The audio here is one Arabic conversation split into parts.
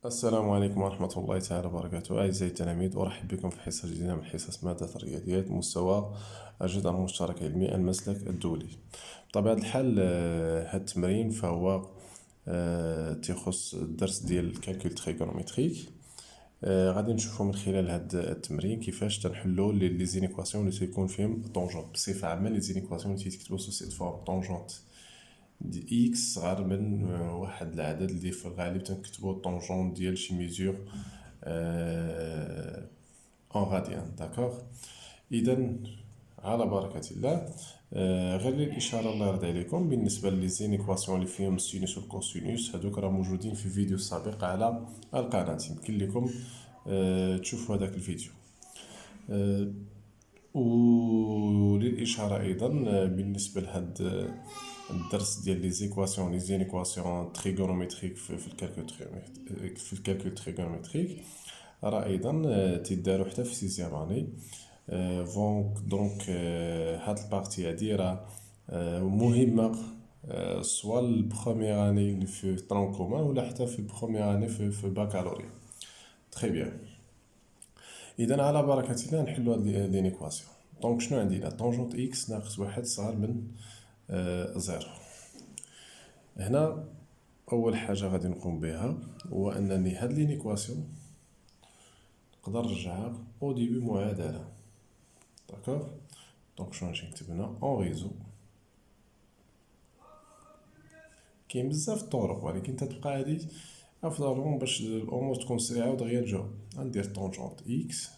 السلام عليكم ورحمة الله تعالى وبركاته. أعزائي التلاميذ، أرحب بكم في حصة جديدة من حصص مادة الرياضيات مستوى الجدول المشترك العلمي المسلك الدولي. بطبيعة الحال هذا التمرين فهو تيخص الدرس ديال الكالكول تريغونومتريك. غادي نشوفوا من خلال هذا التمرين كيفاش تنحلوا لي زينيكواسيون اللي تيكون فيهم طونجونت. بصفة عامة لي زينيكواسيون اللي تيتكتبوا سو سيت فورم طونجونت دي اكس صغار من واحد العدد اللي في الغالب تنكتبو الطونجون ديال شي ميزور اون غاديان. داكوغ، اذا على بركة الله. غير الاشاره الله يرضي عليكم بالنسبه لي زينيكواسيون اللي فيهم السينوس والكوسينوس، هذوك راه موجودين في فيديو سابق على القناه، يمكن لكم تشوفوا هذاك الفيديو. وللإشارة أيضا بالنسبة لهاد الدرس ديال لي زيكواسيون لي زينيكواسيون تريغونومتريك في الكالكول تريغونومتريك، راه أيضا تيدارو حتى في سيزيام اني. دونك هاد البارتي هادي راه مهمة سوا البروميير اني في طرون كومان ولا حتى في البروميير اني في الباكالوريا. تري بيان. اذا على بركه الله نحلوا هاد لينيكواسيون. دونك شنو عندنا؟ طونجونت اكس ناقص واحد صغار من زيرو. هنا اول حاجه غادي نقوم بها هو انني هاد لينيكواسيون نقدر نرجعها او ديبي معادله. داكوغ، دونك شنو نجي نكتب هنا اون ريزو. كاين بزاف الطرق ولكن تتبقى هادي افضلهم باش الامور تكون سريعه ودغيا نجاوب. غندير طونجونت اكس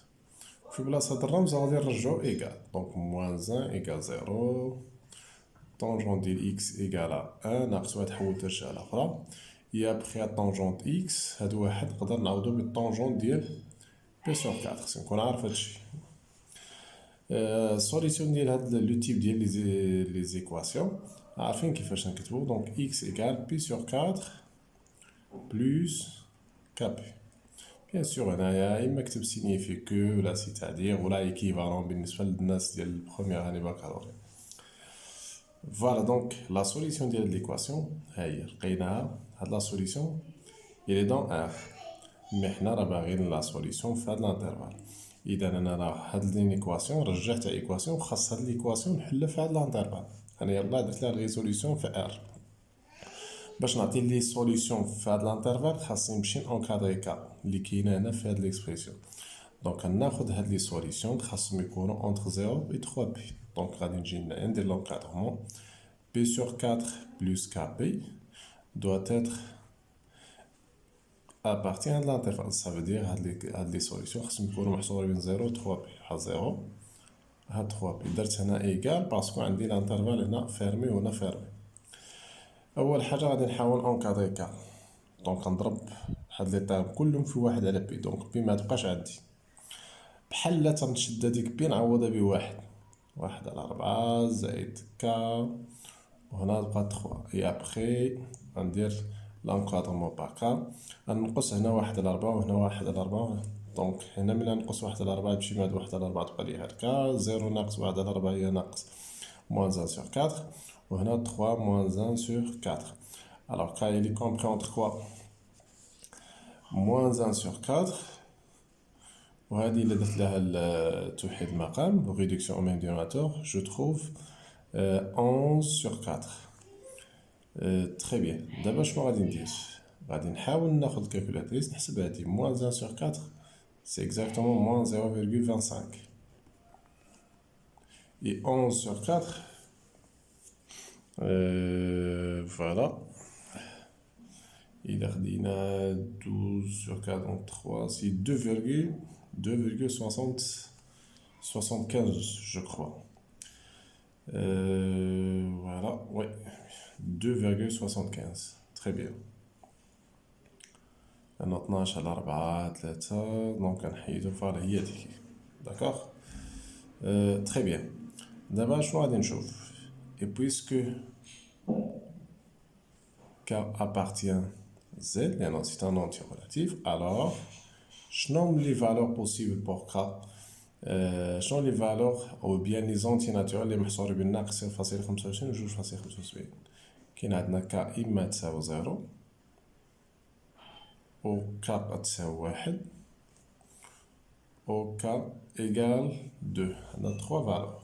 في بلاصه هاد الرمز غادي نرجعو ايكال، دونك موان 1 ايكال زيرو. طونجونت ديال اكس ايكال ان ناقص واحد حولت الجهه الاخرى. يا بخي طونجونت اكس هاد واحد نقدر نعوضو بالطونجونت ديال بي سور 4. خصني نكون عارف هادشي. السوليسيون ديال هاد لو تيب ديال لي زيكواسيون عارفين كيفاش نكتبو. دونك اكس ايكال بي سور 4 بلس كابي. بيان سور هنايا اما كتب سينيفي كو ولا سيتادير ولا ايكيفالون بالنسبه للناس ديال البروميير اني باكالوريا. فوالا، دونك لا سوليسيون ديال ليكواسيون ها هي لقيناها. هاد لا سوليسيون الي دون ار، مي حنا راه باغيين لا سوليسيون في هاد لانترفال. اذا انا راه هاد ليكواسيون رجعت ايكواسيون خاص هاد ليكواسيون نحلها في هاد لانترفال. انا يلاه درت لها ريزوليسيون في ار. باش نعطي لي سوليسيون في هاد لانترفال خاصني نمشي اونكادري كا اللي كاينه هنا في هاد ليكسبرسيون. دونك ناخد هاد لي سوليسيون خاصهم يكونوا اونتر 0 و 3 بي. دونك غادي نجي ندير لونكادرمون بي سور 4 بلس كا بي doit être à partir de l'intervalle. Ça veut dire هاد لي سوليسيون خاصهم يكونوا محصورين بين 0 و 3 بي. بحال 0 هاد 3 بي درت هنا ايكال باسكو عندي الانترفال هنا فيرمي وهنا فيرمي. اول حاجه غادي نحاول اونكادري كا. دونك نضرب هاد لي طيرم كلهم في واحد على بي. دونك بي ما تبقاش عندي، بحال لا تنشد هاديك بي نعوضها بواحد. واحد على 4 زائد كا وهنا تبقى 3. اي ابخي غندير لانكادرمون با كا. غنقص هنا واحد على 4 وهنا واحد على 4. دونك هنا ملي نقص واحد على 4 تمشي مع هاد واحد على 4 تبقى لي هكا. 0 ناقص واحد على 4 هي ناقص موان 1 sur 4. وهنا 3 moins 1 sur 4. Alors, K, il est compris entre quoi? Moins 1 sur 4. وهذه اللي درت لها توحيد المقام réduction au même dénominateur, je trouve 11 sur 4. Très bien. دابا شنو غادي ندير؟ غادي نحاول ناخد الكالكولاتريس نحسب هادي. moins 1 sur 4 c'est exactement moins 0,25. Et 11 sur 4 voilà. Il a خدينا 12 sur 43, c'est 2,75 je crois. Voilà, ouais, 2,75. Très bien. أنا 12 على 4 3 دونك نحيدو. فوالا هي ديك. داكوغ. تري بيان. دابا شنو غادي نشوف؟ Et puisque K appartient Z, لأنه c'est un entier relatif, alors شنو les valeurs possibles pour K؟ شنو les valeurs ou bien les entiers naturels اللي محصورين بين ناقص 0.25 و 2.75؟ كاين عندنا K إما تساوي 0 او كاب تساوي واحد او كا ايكال دو. عندنا 3 فالور.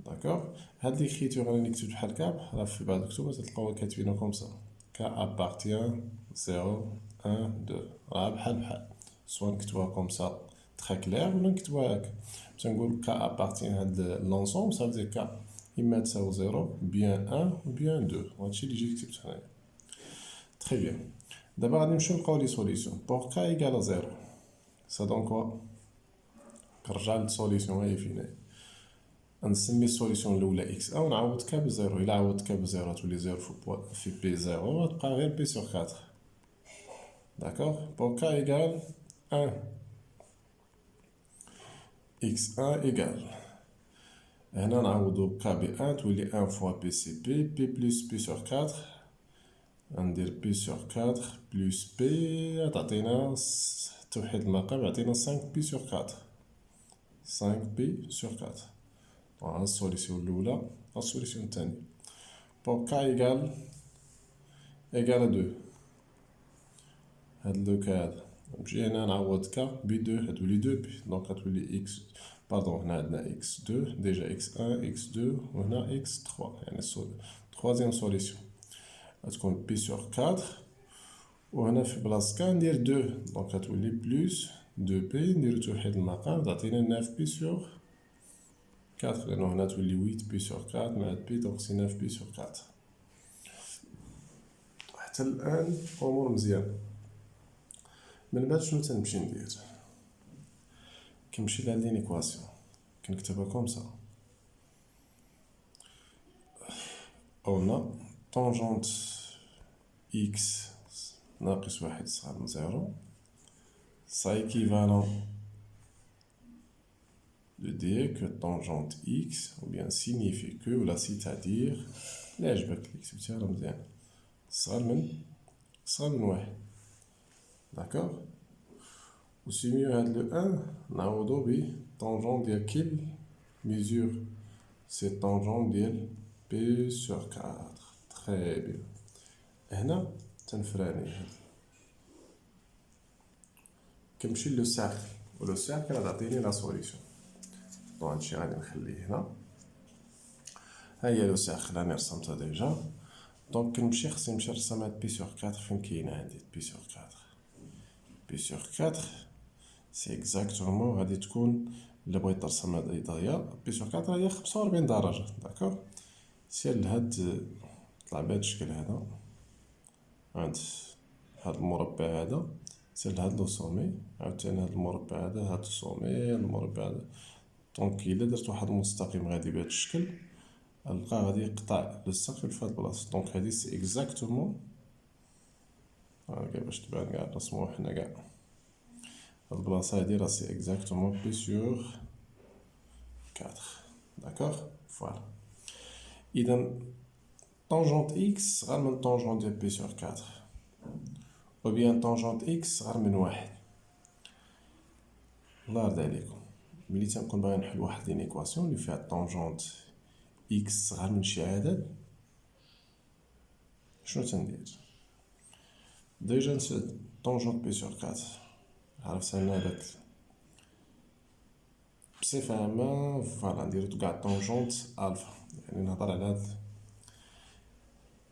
داكوغ. هاد ليكريتور راني نكتب بحال كاب، راه في بعض الكتب تلقاوها كاتبينها كوم سا، كا ابارتيان 0 1 2، راه بحال سوا نكتبوها كوم سا تري كلير ولا نكتبوها هكا. باش نقول كا ابارتيان هاد لونسومبل صافي كا اما تساوي 0 بيان 1 بيان 2. هادشي اللي جيت كتبت هنايا. تري بيان. دابا غادي نمشيو نلقاو لي سوليسيون. بور كا ايكال 0 سا دون كوا؟ كنرجع للسوليسيون هاهي فين نسمي السوليسيون الاولى اكس ا ونعوض كا بزيرو. الا عوضت كا بزيرو تولي زيرو في بي زيرو وتبقى غير بي سور 4. داكوغ. بور كا ايكال 1 اكس 1 ايكال، هنا نعوضو كا ب 1 تولي 1 فوا بي سي بي بلس بي سور 4. غندير بي سور 4 بلس بي تعطينا توحيد المقام يعطينا 5 بي سور 4. 5 بي سور 4. ها السوليسيون الاولى. ها السوليسيون الثانيه. بور كا ايكال 2، هاد لو كا هذا نمشي هنا نعوض كا ب 2 هتولي 2 بي، دونك غتولي اكس باردون. هنا عندنا اكس 2 ديجا اكس 1 اكس 2 وهنا اكس 3، يعني troisième سوليسيون غتكون بي سور 4 وهنا في بلاص كا ندير 2، دونك غتولي بلس 2 بي نديرو توحيد المقام تعطينا 9 بي سور 4، لأنه هنا تولي 8 بي سور 4 مع بي، دونك سي 9 بي سور 4. حتى الآن أمور مزيان. من بعد شنو تنمشي ندير؟ كنمشي لهاد لينيكواسيون كنكتبها كوم سا. قلنا طونجونت إكس ناقص واحد صغار من زيرو ça équivalent de dire que tangente x ou bien signifie que ou la c'est-à-dire اللي عجبك اللي كتبتيها راه مزيان صغر من واحد. داكوغ. و سي ميو هاد لو 1 نعوضو ب tangente ديال كيل mesure سي tangente ديال بي سور 4. تري بيان. هنا تنفراني هاد كنمشي لو سيركل ولو سيركل غتعطيني لا سوليسيون. دونك هادشي غادي نخليه هنا. ها هي لو سيركل راني رسمتها ديجا. دونك كنمشي خصني نمشي نرسم هاد بي سور 4 فين كاينه عندي بي سور 4. بي سور 4 سي اكزاكتومون غادي تكون الا بغيت ترسم هاد الاضاءه بي سور 4 هي 45 درجه. داكوغ. سير لهاد طلع بهاد الشكل هذا عند هاد المربع هذا، سير لهاد لو سومي عاوتاني هاد المربع هذا هاد السومي هاد المربع هذا. دونك الا درت واحد المستقيم غادي بهاد الشكل غنلقى غادي يقطع لو سيركل في هاد البلاصه. دونك هادي سي اكزاكتومون كاع باش تبان كاع نرسموها حنا كاع هاد البلاصه هادي راه سي اكزاكتومون بي سور 4. داكوغ. فوالا. اذا طونجونت اكس صغر من طونجونت ديال بي سور 4 ou bien tangente x صغر من واحد. الله يرضي عليكم ملي تنكون باغي نحل واحد لينيكواسيون اللي فيها طونجونت x صغر من شي عدد شنو تندير؟ ديجا نسد طونجونت بي سور 4 عرفت انا داك بصفة عامة. فوالا نديرو كاع طونجونت الفا، يعني نهضر على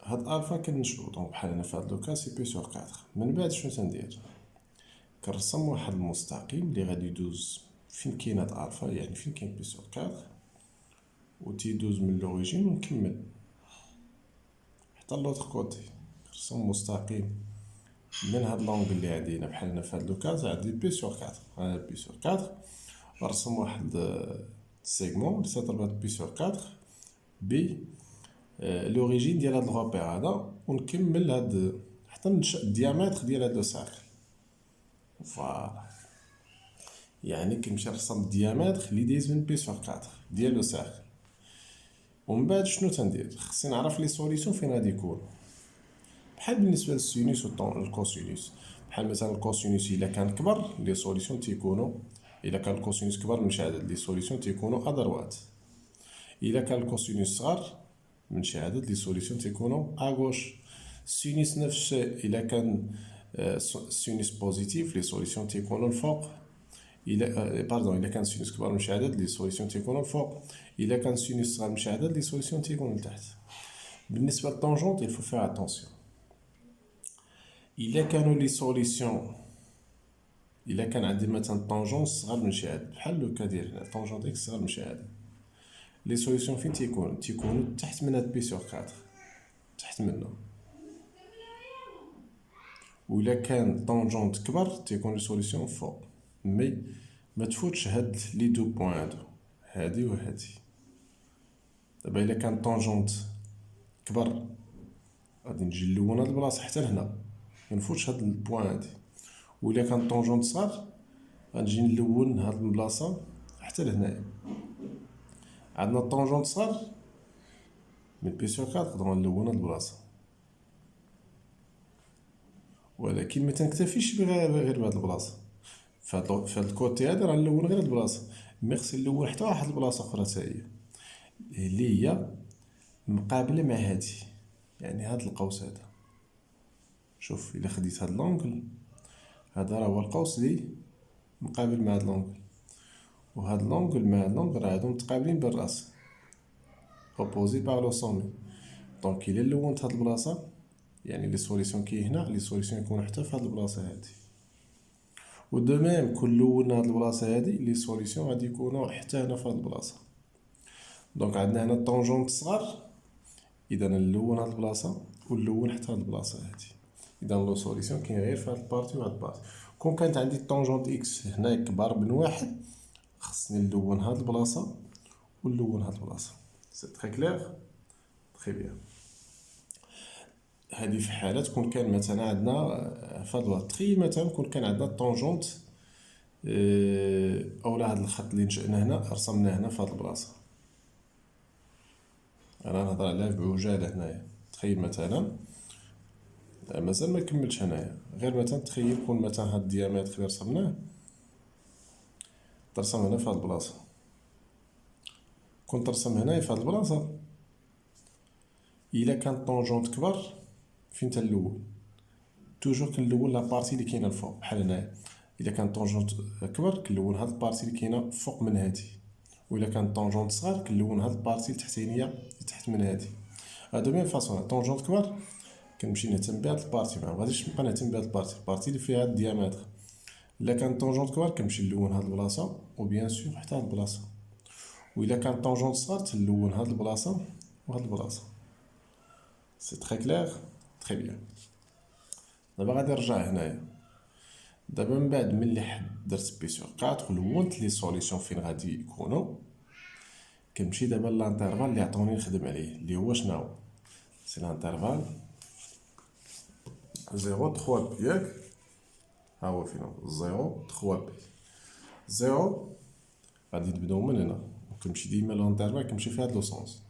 هاد الفا كنشبو. دونك بحال هنا في هاد لوكا سي بي سور 4. من بعد شنو تندير؟ كنرسم واحد المستقيم اللي غادي يدوز فين كاين هاد الفا، يعني فين كاين بي سور 4 و تيدوز من لوريجين ونكمل حتى لوطخ كوتي. كنرسم مستقيم من هاد لونغل اللي عندي هنا بحال هنا في هاد لوكا عندي بي سور 4. هذا بي سور 4 نرسم واحد سيغمون اللي تضرب بي سور 4 بي لوريجين ديال هاد الغوبير هذا ونكمل هاد حتى ننشأ الديامتر ديال هاد لو ساكل. فوالا. يعني كنمشي نرسم الديامتر اللي دايز من بي سور 4 ديال لو ساكل. ومن بعد شنو تندير؟ خصني نعرف لي سوليسيون فين غادي يكونوا. بحال بالنسبه للسينوس والكوسينوس. بحال مثلا الكوسينوس الا كان كبر لي سوليسيون تيكونوا، الا كان الكوسينوس كبر من شي عدد لي سوليسيون تيكونوا ادروات. الا كان الكوسينوس صغر من شي عدد لي سوليسيون تيكونوا اغوش. السينوس نفس الشيء، الا كان سينوس بوزيتيف لي سوليسيون تيكونوا الفوق. إلا باردون، إلا كان سينوس كبار مش عدد لي سوليسيون تيكونوا الفوق. إلا كان سينوس صغار مش عدد لي سوليسيون تيكونوا لتحت. بالنسبة للطونجونت il faut faire attention. إلا كانوا لي سوليسيون، إلا كان عندي مثلا طونجونت صغار من شي عدد بحال لو كا ديال هنا طونجونت إكس صغار من شي عدد، لي سوليسيون فين تيكونوا تحت من هاد بي سور 4، تحت منه. وإلا كان طونجونت كبر تيكون لي سوليسيون فوق. مي ما تفوتش هاد لي دو بوين هادو، هادي وهادي. دابا إلا كان طونجونت كبر غادي نجي نلون هاد البلاصة حتى لهنا، منفوتش هاد البوين هادي. وإلا كان طونجونت صغار غنجي نلون هاد البلاصة حتى لهنايا. عندنا طونجونت صغار من بي سور 4 نقدروا نلون هاد البلاصة، ولكن ما تنكتفيش غير بهاد البلاصة. فهاد الكوتي هذا راه نلون غير هاد البلاصة، مي خصني نلون حتى واحد البلاصة أخرى تا هي اللي هي مقابلة مع هادي، يعني هاد القوس هذا. شوف إلا خديت هاد لونغل هذا راه هو القوس لي مقابل مع هاد لونغل، وهاد لونغل مع هاد لونغل راه هادو متقابلين بالراس، اوبوزي باغ لو سومي. دونك إلا لونت هاد البلاصة يعني لي سوليسيون كي هنا، لي سوليسيون يكونوا حتى في هاد البلاصة هادي. و دو ميم كون لونا هاد البلاصة هادي لي سوليسيون غادي يكونوا حتى هنا في هاد البلاصة. دونك عندنا هنا الطونجونت صغار، إذا نلون هاد البلاصة ونلون حتى هاد البلاصة هادي. إذا لو سوليسيون كاين غير في هاد البارتي وهاد البارتي. كون كانت عندي الطونجونت إكس هنا كبار من واحد، خصني نلون هاد البلاصة ونلون هاد البلاصة. سي تري كلير، تري بيان. هادي في حالة تكون كان مثلا عندنا في هاد الوقت. تخيل مثلا كون كان عندنا الطونجونت أولا هاد الخط اللي نشأنا هنا رسمناه هنا في هاد البلاصة. أنا نهضر عليها بعجالة هنايا. تخيل مثلا مازال ما كملتش هنايا، غير مثلا تخيل كون مثلا هاد الديامتر اللي رسمناه ترسم هنا في هاد البلاصة، كون ترسم هنايا في هاد البلاصة. إلا كان طونجونت كبر فين تنلون؟ توجور كنلون لا بارتي اللي كاينه الفوق بحال هنايا. إلا كان طونجونت كبر كنلون هاد البارتي اللي كاينه فوق من هادي، وإلا كان طونجونت صغار كنلون هاد البارتي التحتانية اللي تحت من هادي. هادو ميم فاصون. طونجونت كبر كنمشي نهتم بهاد البارتي، ما غاديش نبقى نهتم بهاد البارتي اللي فيها هاد الديامتر. إلا كان طونجونت كبر كنمشي نلون هاد البلاصة وبيان سور حتى هاد البلاصة. وإلا كان طونجونت صغار تنلون هاد البلاصة وهاد البلاصة. سي تري كلير، تري بيان. دابا غادي نرجع هنايا. دابا من بعد ملي درت بي سور 4 ولونت لي سوليسيون فين غادي يكونوا، كنمشي دابا لانترفال اللي عطوني نخدم عليه اللي هو شناهو؟ سي لانترفال 0 3 ياك؟ ها هو فين هو 0 3 بي. 0 غادي نبداو من هنا وكنمشي ديما لانترفال كنمشي في هاد لو سونس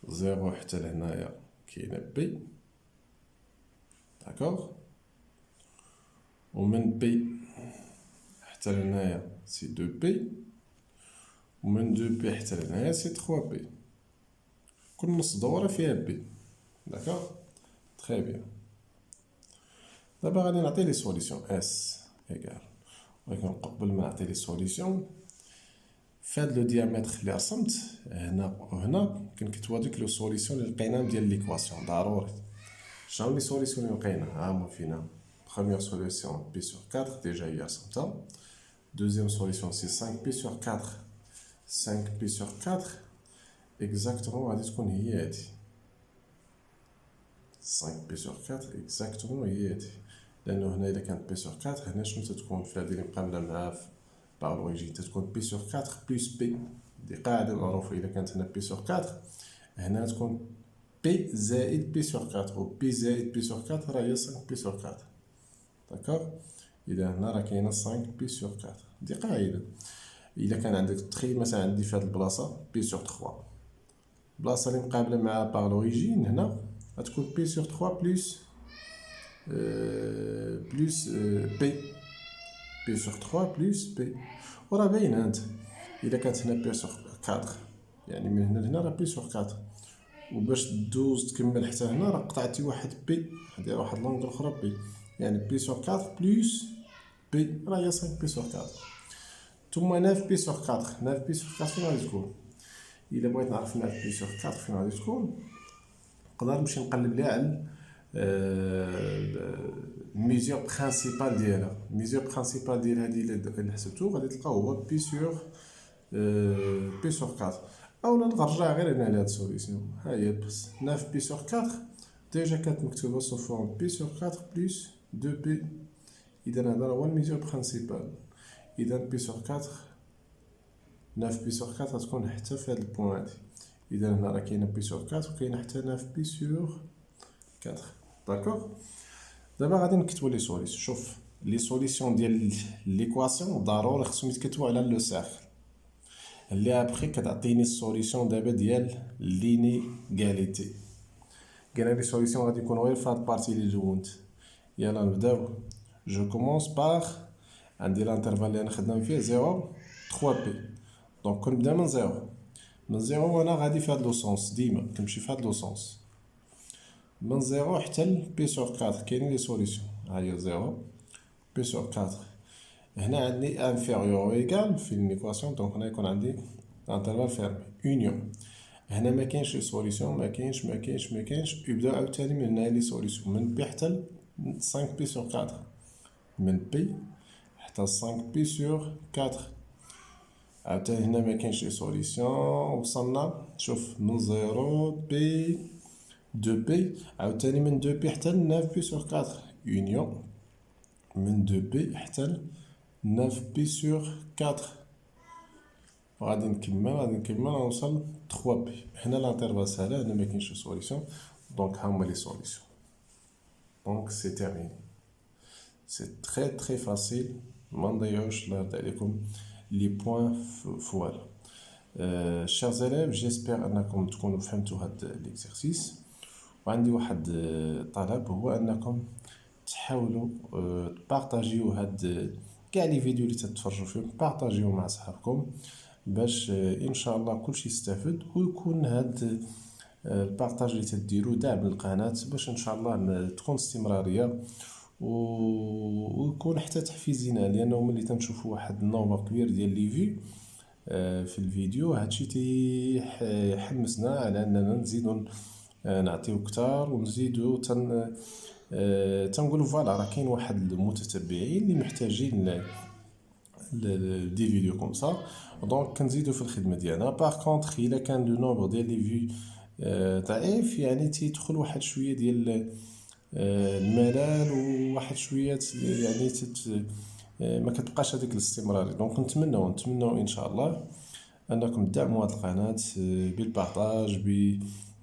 0 حتى لهنايا كاينه بي، داكوغ. ومن بي حتى لهنايا سي 2 بي، ومن 2 بي حتى لهنايا سي 3 بي. كل نص دورة فيها بي، داكوغ، تري بيان. دابا غادي نعطي لي سوليسيون اس ايكال، ولكن قبل ما نعطي لي سوليسيون فهاد لو ديامتر اللي رسمت هنا وهنا كنكتبو هاديك لو سوليسيون اللي لقيناهم ديال ليكواسيون ضروري. شنو لي سوليسيون اللي لقينا؟ ها هما فينا. Première solution, pi sur 4, déjà il y a 100 ans. Deuxième solution, c'est 5pi sur 4. 5pi sur 4, exactement, غادي تكون هي هادي. 5pi sur 4, exactement هي هادي. لأنه هنا إلا كانت pi sur 4 هنا شنو تتكون في هادي اللي مقابلة معاها باغ لوريجين تتكون pi sur 4 plus p. دي قاعدة معروفة. إلا كانت هنا pi sur 4 هنا تكون p زائد pi sur 4 و p زائد pi sur 4 راه هي 5pi sur 4. داكوغ. إذا هنا راه كاينة 5 بي سور 4 دي قاعدة. إلا كان عندك تخيل مثلا عندي في هاد البلاصة بي سور 3، البلاصة اللي مقابلة مع باغ لوريجين هنا غتكون بي سور 3 بلوس بي سور 3 بلوس بي. وراه باينة هانت. إلا كانت هنا بي سور 4 يعني من هنا لهنا راه بي سور 4، وباش دوز تكمل حتى هنا راه قطعتي واحد بي، داير واحد لونغ أخرى بي. يعني بي سور 4 بلس بي راهي 5 بي سور 4 ثم 9 بي سور 4. 9 بي سور 4 فين غادي تكون؟ إلا بغيت نعرف 9 بي سور 4 فين غادي تكون نقدر نمشي نقلب ليها على الميزور برينسيبال ديالها. الميزور برينسيبال ديال هادي اللي حسبتو غادي تلقاو هو بي سور 4. اولا نرجع غير هنا لهاد السوليسيون. ها هي بس 9 بي سور 4 ديجا كانت مكتوبه سو فورم بي سور 4 بلس 2 بي. اذا هذا هو الميزور برينسيبال. اذا بي سور 4 9 بي سور 4 غتكون حتى في هاد البوان هادي. اذا هنا راه كاينه بي سور 4 وكاينه حتى 9 بي سور 4. داكوغ. دابا غادي نكتبو لي سوليسيون. شوف لي سوليسيون ديال ليكواسيون ضروري خصهم يتكتبوا على لو سيركل اللي ابخي كتعطيني السوليسيون دابا ديال لينيغاليتي. قالنا لي سوليسيون غادي يكونوا غير في هاد البارتي اللي دونت. يلا نبداو. جو كومونس باغ عندي الانترفال اللي انا خدام فيه 0 3 بي. دونك كنبدا من 0 من 0 وانا غادي في هاد لو سونس ديما كنمشي في هاد لو سونس من 0 حتى ل بي سور 4. كاينين لي سوليسيون. ها هي 0 بي سور 4. هنا عندي انفيريور ايكال في ليكواسيون. دونك هنا يكون عندي انترفال فيرمي اونيون. هنا ما كاينش لي سوليسيون ما كاينش يبداو عاوتاني من هنا لي سوليسيون من بي حتى ل 5 بي سور 4. من بي حتى ل 5 بي سور 4. عاوتاني هنا ما كاينش لي سوليسيون. وصلنا شوف من 0 بي 2 بي. عاوتاني من 2 بي حتى ل 9 بي سور 4 اونيون. من 2 بي حتى ل 9 بي سور 4. غادي نكمل غنوصل 3 بي. هنا الانترفال ساهله هنا ما كاينش سوليسيون. دونك ها هما لي سوليسيون. دونك سي تيرميني. سي تري فاسيل. ما نضيعوش الله يرضي عليكم لي بوين فوالا. شيرز élèves جيسبر انكم تكونوا فهمتوا هاد ليكزارسيس. وعندي واحد طلب هو انكم تحاولوا تبارطاجيو هاد كاع لي فيديو اللي تتفرجوا فيهم بارطاجيو مع صحابكم باش ان شاء الله كلشي يستافد ويكون هاد البارطاج اللي تديروا دعم للقناه باش ان شاء الله تكون استمراريه ويكون حتى تحفيز لينا لانه ملي تنشوفوا واحد النومبر كبير ديال لي في في الفيديو هادشي تيحمسنا على اننا نزيدو نعطيو كتار ونزيدو تنقولوا فوالا راه كاين واحد المتتبعين اللي محتاجين دي فيديو كوم سا. دونك كنزيدو في الخدمه ديالنا. باغ كونطخ الا كان لو نومبر ديال لي في ضعيف يعني تيدخل واحد شويه ديال الملل وواحد شويه يعني ما كتبقاش هذيك الاستمراريه. دونك نتمنوا ان شاء الله انكم تدعموا هذه القناه بالبارطاج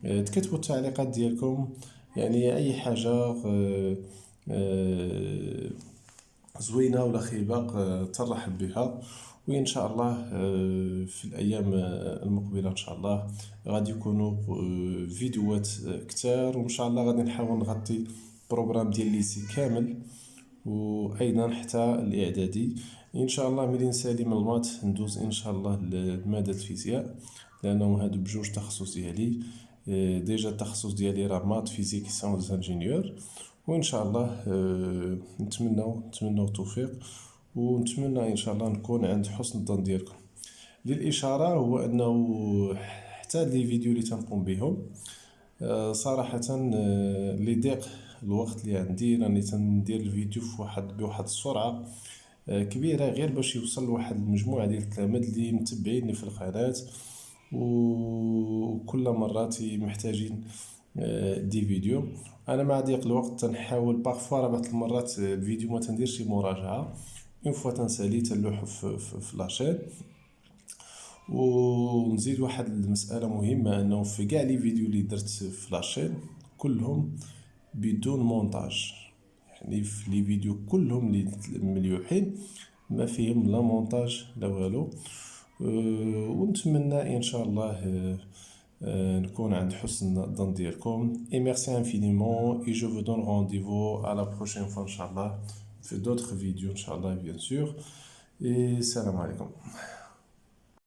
تكتبوا التعليقات ديالكم يعني اي حاجه زوينه ولا خيبه ترحب بها. وان شاء الله في الايام المقبله ان شاء الله غادي يكونوا فيديوهات كتار وان شاء الله غادي نحاول نغطي بروغرام ديال الليسي كامل وايضا حتى الاعدادي ان شاء الله. ملي نسالي من المات ندوز ان شاء الله لماده الفيزياء لانهم هادو بجوج تخصص ديالي. ديجا التخصص ديالي راه مات فيزيك ساونز انجينيور. وان شاء الله نتمنى التوفيق ونتمنى ان شاء الله نكون عند حسن الظن ديالكم. للاشاره هو انه حتى لي فيديو اللي تنقوم بهم صراحه لي ضيق الوقت اللي عندي راني تندير الفيديو بواحد السرعه كبيره غير باش يوصل لواحد المجموعه ديال التلاميذ اللي متبعيني في القناه وكل مرات محتاجين دي فيديو. انا مع ضيق الوقت تنحاول باغفوا بعض المرات الفيديو ما تنديرش مراجعه اون فوا تنسالي تنلوحو في لاشين. ونزيد واحد المساله مهمه انه في كاع لي فيديو اللي درت في لاشين كلهم بدون مونتاج. يعني في لي فيديو كلهم اللي مليوحين ما فيهم لا مونتاج لا والو. ونتمنى ان شاء الله نكون عند حسن الظن ديالكم. et merci infiniment et je vous donne rendez-vous à la prochaine fois ان شاء الله في d'autres vidéos ان شاء الله bien sûr et salam alaikum.